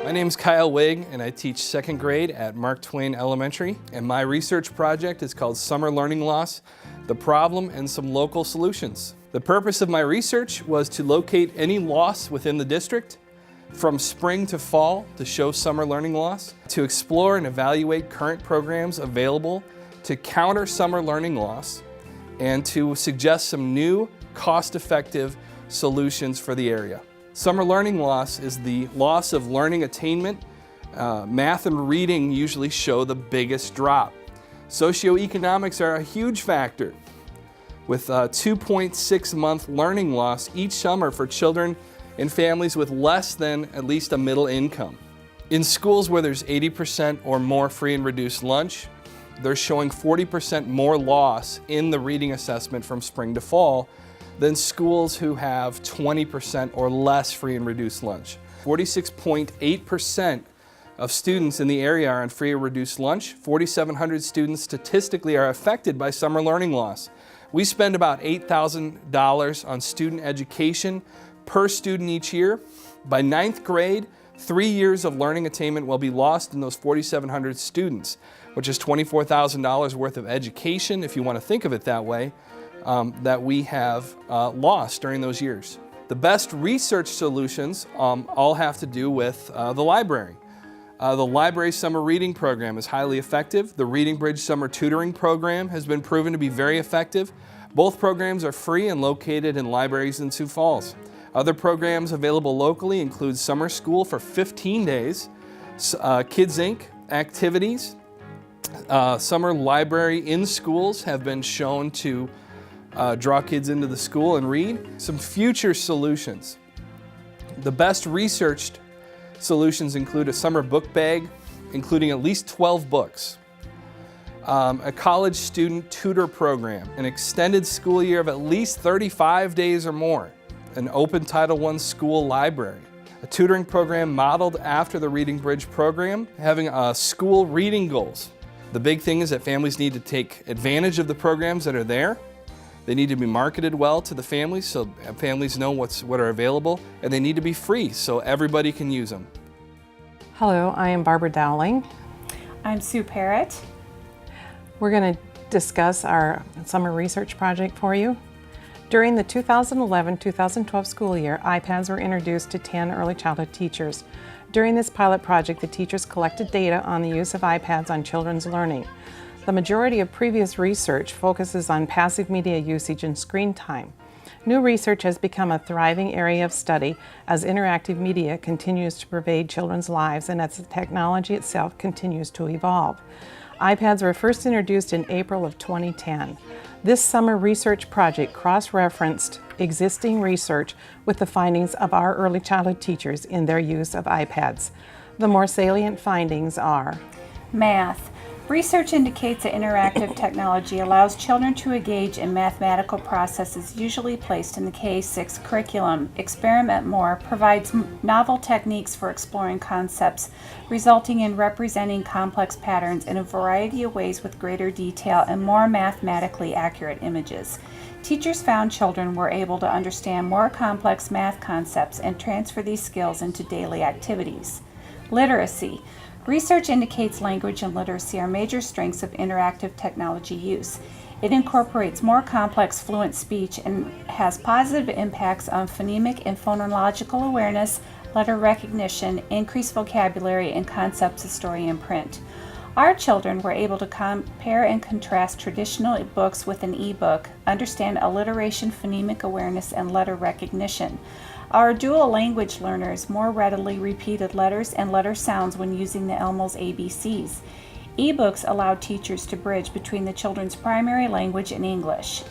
My name's Kyle Wigg, and I teach second grade at Mark Twain Elementary, and my research project is called Summer Learning Loss, the Problem and Some Local Solutions. The purpose of my research was to locate any loss within the district from spring to fall to show summer learning loss, to explore and evaluate current programs available to counter summer learning loss, and to suggest some new cost-effective solutions for the area. Summer learning loss is the loss of learning attainment. Math and reading usually show the biggest drop. Socioeconomics are a huge factor, with 2.6-month learning loss each summer for children in families with less than at least a middle income. In schools where there's 80% or more free and reduced lunch, they're showing 40% more loss in the reading assessment from spring to fall than schools who have 20% or less free and reduced lunch. 46.8% of students in the area are on free or reduced lunch. 4,700 students statistically are affected by summer learning loss. We spend about $8,000 on student education per student each year. By 9th grade, 3 years of learning attainment will be lost in those 4,700 students, which is $24,000 worth of education, if you want to think of it that way, that we have lost during those years. The best research solutions all have to do with the library. The library summer reading program is highly effective. The Reading Bridge summer tutoring program has been proven to be very effective. Both programs are free and located in libraries in Sioux Falls. Other programs available locally include summer school for 15 days, Kids Inc. activities. Summer library in schools have been shown to draw kids into the school and read. Some future solutions. The best researched solutions include a summer book bag, including at least 12 books, a college student tutor program, an extended school year of at least 35 days or more, an open Title I school library, a tutoring program modeled after the Reading Bridge program, having school reading goals. The big thing is that families need to take advantage of the programs that are there. They need to be marketed well to the families so families know what are available, and they need to be free so everybody can use them. Hello, I am Barbara Dowling. I'm Sue Parrott. We're going to discuss our summer research project for you. During the 2011-2012 school year, iPads were introduced to 10 early childhood teachers. During this pilot project, the teachers collected data on the use of iPads on children's learning. The majority of previous research focuses on passive media usage and screen time. New research has become a thriving area of study as interactive media continues to pervade children's lives and as the technology itself continues to evolve. iPads were first introduced in April of 2010. This summer research project cross-referenced existing research with the findings of our early childhood teachers in their use of iPads. The more salient findings are: Math. Research indicates that interactive technology allows children to engage in mathematical processes usually placed in the K-6 curriculum. Experiment More provides novel techniques for exploring concepts, resulting in representing complex patterns in a variety of ways with greater detail and more mathematically accurate images. Teachers found children were able to understand more complex math concepts and transfer these skills into daily activities. Literacy. Research indicates language and literacy are major strengths of interactive technology use. It incorporates more complex fluent speech and has positive impacts on phonemic and phonological awareness, letter recognition, increased vocabulary, and concepts of story and print. Our children were able to compare and contrast traditional books with an e-book, understand alliteration, phonemic awareness, and letter recognition. Our dual language learners more readily repeated letters and letter sounds when using the Elmo's ABCs. E-books allowed teachers to bridge between the children's primary language and English.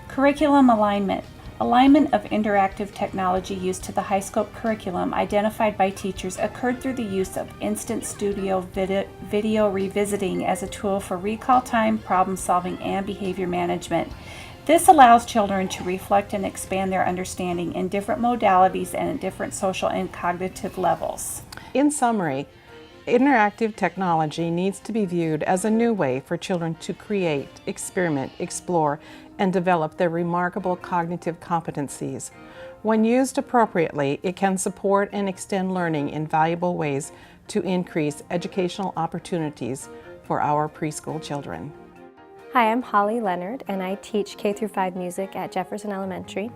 Curriculum alignment. Alignment of interactive technology used to the high scope curriculum identified by teachers occurred through the use of instant studio video revisiting as a tool for recall time, problem solving, and behavior management. This allows children to reflect and expand their understanding in different modalities and at different social and cognitive levels. In summary, Interactive technology needs to be viewed as a new way for children to create, experiment, explore, and develop their remarkable cognitive competencies. When used appropriately, it can support and extend learning in valuable ways to increase educational opportunities for our preschool children. Hi, I'm Holly Leonard, and I teach K-5 music at Jefferson Elementary.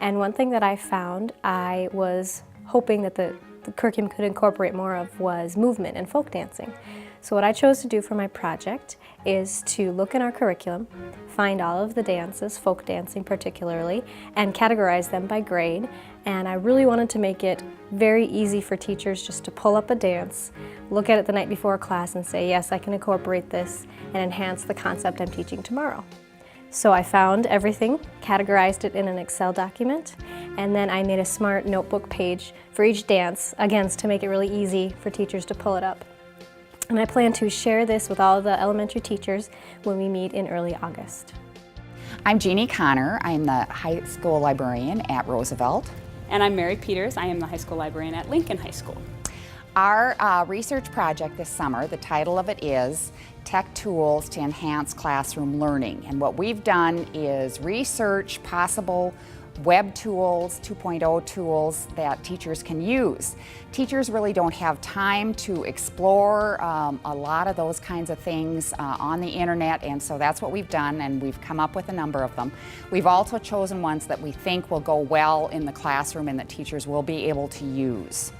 And one thing that I found I was hoping that the curriculum could incorporate more of was movement and folk dancing. So what I chose to do for my project is to look in our curriculum, find all of the dances, folk dancing particularly, and categorize them by grade. And I really wanted to make it very easy for teachers just to pull up a dance, look at it the night before class and say, yes, I can incorporate this and enhance the concept I'm teaching tomorrow. So I found everything, categorized it in an Excel document, and then I made a smart notebook page for each dance, again, to make it really easy for teachers to pull it up. And I plan to share this with all the elementary teachers when we meet in early August. I'm Jeannie Connor. I'm the high school librarian at Roosevelt. And I'm Mary Peters. I am the high school librarian at Lincoln High School. Our research project this summer, the title of it is Tech Tools to Enhance Classroom Learning. And what we've done is research possible web tools, 2.0 tools that teachers can use. Teachers really don't have time to explore a lot of those kinds of things on the internet, and so that's what we've done, and we've come up with a number of them. We've also chosen ones that we think will go well in the classroom and that teachers will be able to use.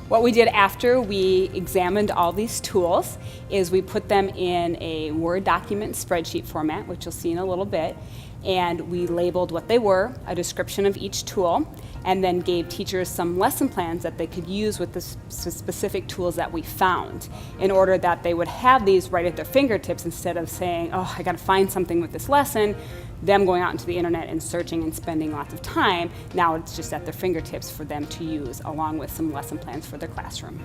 What we did after we examined all these tools is we put them in a Word document spreadsheet format, which you'll see in a little bit, and we labeled what they were, a description of each tool, and then gave teachers some lesson plans that they could use with the specific tools that we found in order that they would have these right at their fingertips instead of saying, oh, I got to find something with this lesson, them going out into the internet and searching and spending lots of time. Now it's just at their fingertips for them to use along with some lesson plans for their classroom.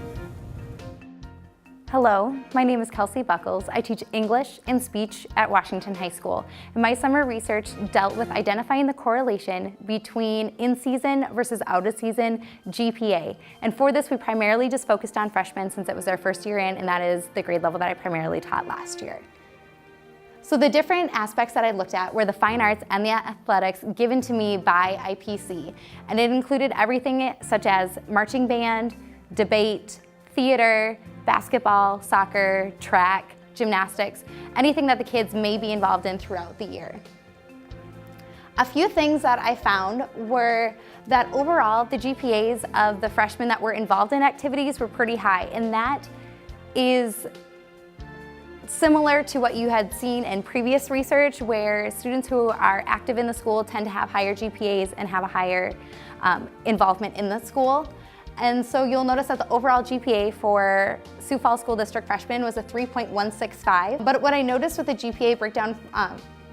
Hello, my name is Kelsey Buckles. I teach English and speech at Washington High School. And my summer research dealt with identifying the correlation between in-season versus out-of-season GPA. And for this, we primarily just focused on freshmen since it was their first year in, and that is the grade level that I primarily taught last year. So the different aspects that I looked at were the fine arts and the athletics given to me by IPC. And it included everything such as marching band, debate, theater, basketball, soccer, track, gymnastics, anything that the kids may be involved in throughout the year. A few things that I found were that overall the GPAs of the freshmen that were involved in activities were pretty high, and that is similar to what you had seen in previous research where students who are active in the school tend to have higher GPAs and have a higher involvement in the school. And so you'll notice that the overall GPA for Sioux Falls School District freshmen was a 3.165. But what I noticed with the GPA breakdown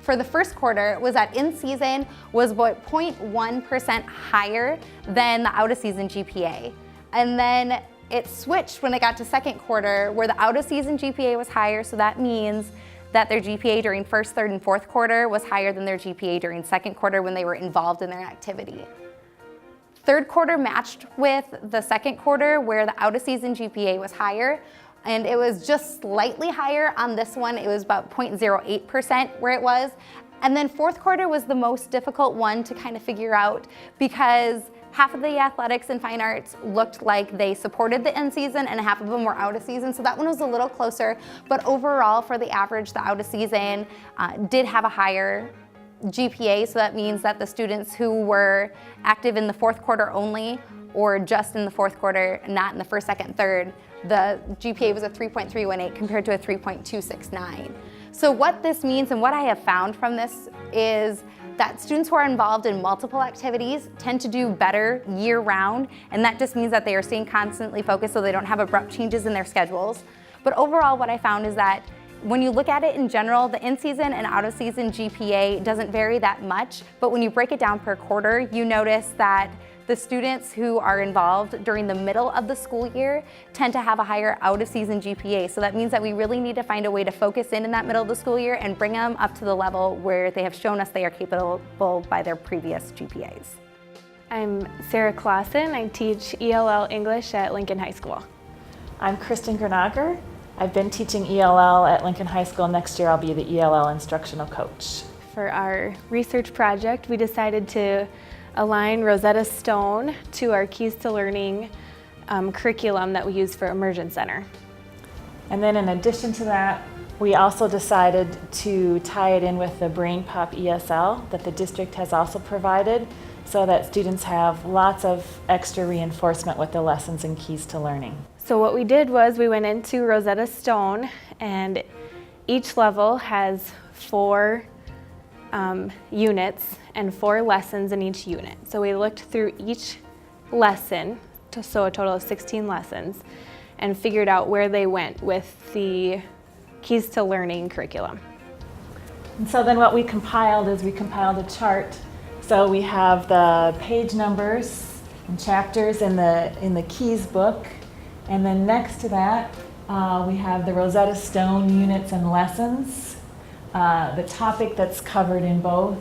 for the first quarter was that in season was about 0.1% higher than the out of season GPA. And then it switched when it got to second quarter where the out of season GPA was higher, so that means that their GPA during first, third, and fourth quarter was higher than their GPA during second quarter when they were involved in their activity. Third quarter matched with the second quarter where the out-of-season GPA was higher, and it was just slightly higher on this one. It was about 0.08% where it was. And then fourth quarter was the most difficult one to kind of figure out because half of the athletics and fine arts looked like they supported the in-season and half of them were out-of-season, so that one was a little closer. But overall, for the average, the out-of-season did have a higher GPA, so that means that the students who were active in the fourth quarter only or just in the fourth quarter, not in the first, second, third, the GPA was a 3.318 compared to a 3.269. So what this means and what I have found from this is that students who are involved in multiple activities tend to do better year-round, and that just means that they are staying constantly focused so they don't have abrupt changes in their schedules. But overall, what I found is that when you look at it in general, the in-season and out-of-season GPA doesn't vary that much, but when you break it down per quarter, you notice that the students who are involved during the middle of the school year tend to have a higher out-of-season GPA. So that means that we really need to find a way to focus in that middle of the school year and bring them up to the level where they have shown us they are capable by their previous GPAs. I'm Sarah Clausen. I teach ELL English at Lincoln High School. I'm Kristen Grenadier. I've been teaching ELL at Lincoln High School. Next year I'll be the ELL instructional coach. For our research project, we decided to align Rosetta Stone to our Keys to Learning curriculum that we use for Immersion Center. And then in addition to that, we also decided to tie it in with the Brain Pop ESL that the district has also provided, so that students have lots of extra reinforcement with the lessons in Keys to Learning. So what we did was we went into Rosetta Stone, and each level has 4 units and 4 lessons in each unit. So we looked through each lesson, so a total of 16 lessons, and figured out where they went with the Keys to Learning curriculum. And so then what we compiled is we compiled a chart. So we have the page numbers and chapters in the Keys book, and then next to that we have the Rosetta Stone units and lessons, the topic that's covered in both,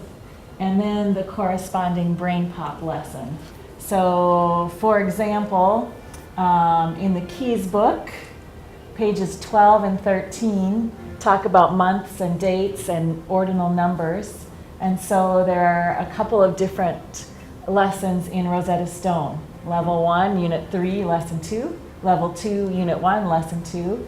and then the corresponding Brain Pop lesson. So for example, in the Keys book, pages 12 and 13 talk about months and dates and ordinal numbers. And so there are a couple of different lessons in Rosetta Stone. Level 1, Unit 3, Lesson 2. Level 2, Unit 1, Lesson 2.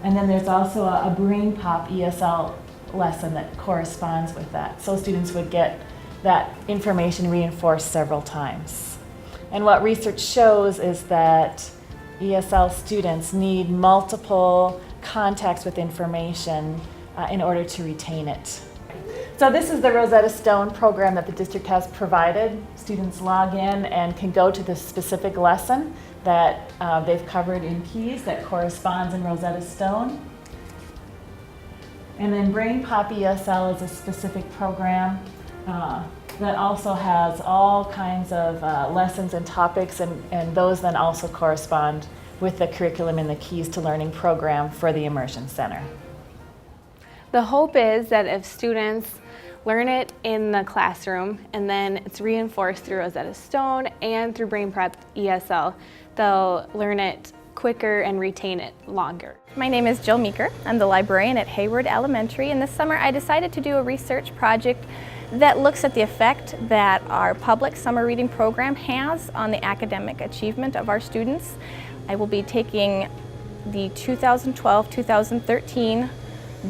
And then there's also a Brain Pop ESL lesson that corresponds with that. So students would get that information reinforced several times. And what research shows is that ESL students need multiple contacts with information in order to retain it. So this is the Rosetta Stone program that the district has provided. Students log in and can go to the specific lesson that they've covered in Keys that corresponds in Rosetta Stone. And then Brain Pop ESL is a specific program that also has all kinds of lessons and topics, and those then also correspond with the curriculum in the Keys to Learning program for the Immersion Center. The hope is that if students learn it in the classroom and then it's reinforced through Rosetta Stone and through Brain Prep ESL, they'll learn it quicker and retain it longer. My name is Jill Meeker. I'm the librarian at Hayward Elementary, and this summer I decided to do a research project that looks at the effect that our public summer reading program has on the academic achievement of our students. I will be taking the 2012-2013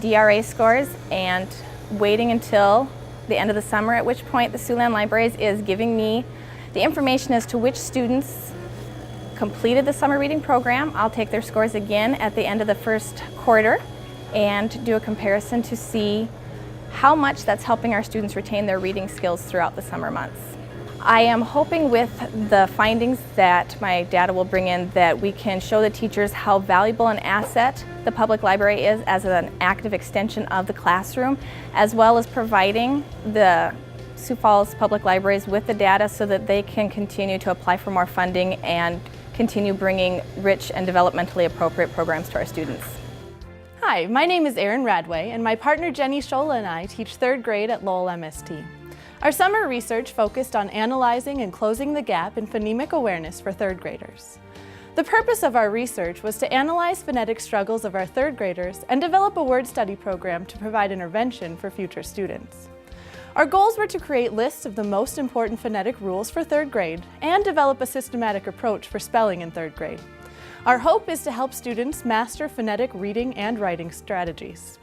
DRA scores and waiting until the end of the summer, at which point the Siouxland Libraries is giving me the information as to which students completed the summer reading program. I'll take their scores again at the end of the first quarter and do a comparison to see how much that's helping our students retain their reading skills throughout the summer months. I am hoping with the findings that my data will bring in that we can show the teachers how valuable an asset the public library is as an active extension of the classroom, as well as providing the Sioux Falls Public Libraries with the data so that they can continue to apply for more funding and continue bringing rich and developmentally appropriate programs to our students. Hi, my name is Erin Radway, and my partner Jenny Schola and I teach 3rd grade at Lowell MST. Our summer research focused on analyzing and closing the gap in phonemic awareness for 3rd graders. The purpose of our research was to analyze phonetic struggles of our 3rd graders and develop a word study program to provide intervention for future students. Our goals were to create lists of the most important phonetic rules for 3rd grade and develop a systematic approach for spelling in 3rd grade. Our hope is to help students master phonetic reading and writing strategies.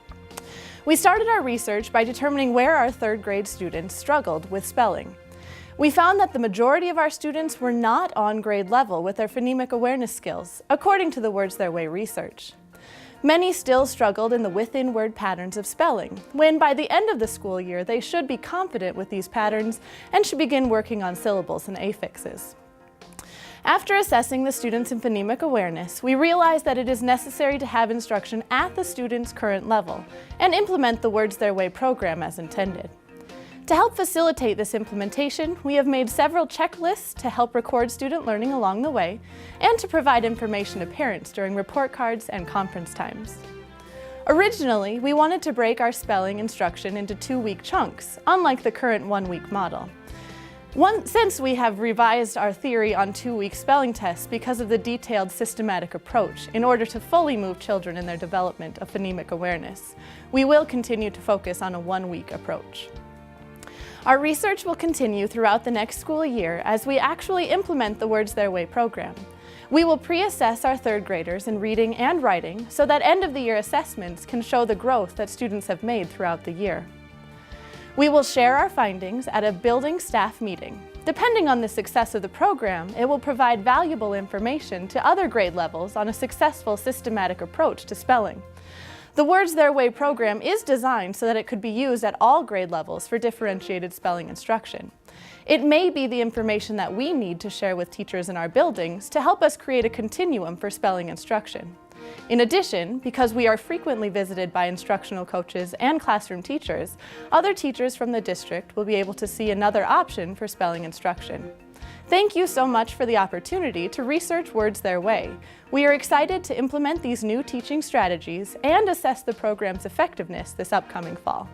We started our research by determining where our 3rd grade students struggled with spelling. We found that the majority of our students were not on grade level with their phonemic awareness skills, according to the Words Their Way research. Many still struggled in the within-word patterns of spelling, when by the end of the school year they should be confident with these patterns and should begin working on syllables and affixes. After assessing the students in phonemic awareness, we realized that it is necessary to have instruction at the student's current level and implement the Words Their Way program as intended. To help facilitate this implementation, we have made several checklists to help record student learning along the way and to provide information to parents during report cards and conference times. Originally, we wanted to break our spelling instruction into 2-week chunks, unlike the current 1-week model. Since we have revised our theory on 2-week spelling tests because of the detailed systematic approach in order to fully move children in their development of phonemic awareness, we will continue to focus on a 1-week approach. Our research will continue throughout the next school year as we actually implement the Words Their Way program. We will pre-assess our 3rd graders in reading and writing so that end-of-the-year assessments can show the growth that students have made throughout the year. We will share our findings at a building staff meeting. Depending on the success of the program, it will provide valuable information to other grade levels on a successful systematic approach to spelling. The Words Their Way program is designed so that it could be used at all grade levels for differentiated spelling instruction. It may be the information that we need to share with teachers in our buildings to help us create a continuum for spelling instruction. In addition, because we are frequently visited by instructional coaches and classroom teachers, other teachers from the district will be able to see another option for spelling instruction. Thank you so much for the opportunity to research Words Their Way. We are excited to implement these new teaching strategies and assess the program's effectiveness this upcoming fall.